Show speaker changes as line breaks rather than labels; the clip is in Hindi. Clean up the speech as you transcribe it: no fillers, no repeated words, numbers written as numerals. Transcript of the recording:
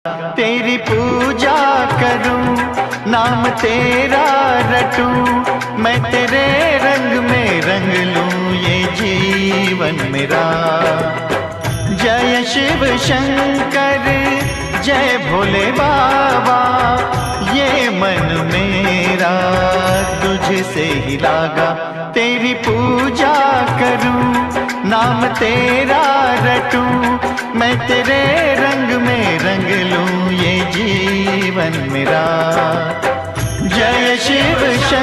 तेरी पूजा करूं, नाम तेरा रटूं, मैं तेरे रंग में रंग लूं ये जीवन मेरा। जय शिव शंकर जय भोले बाबा, ये मन मेरा तुझसे ही लागा। तेरी पूजा करूं, नाम तेरा रटूं, मैं तेरे रंग में रंग लूं ये जीवन मेरा। जय शिव शंकर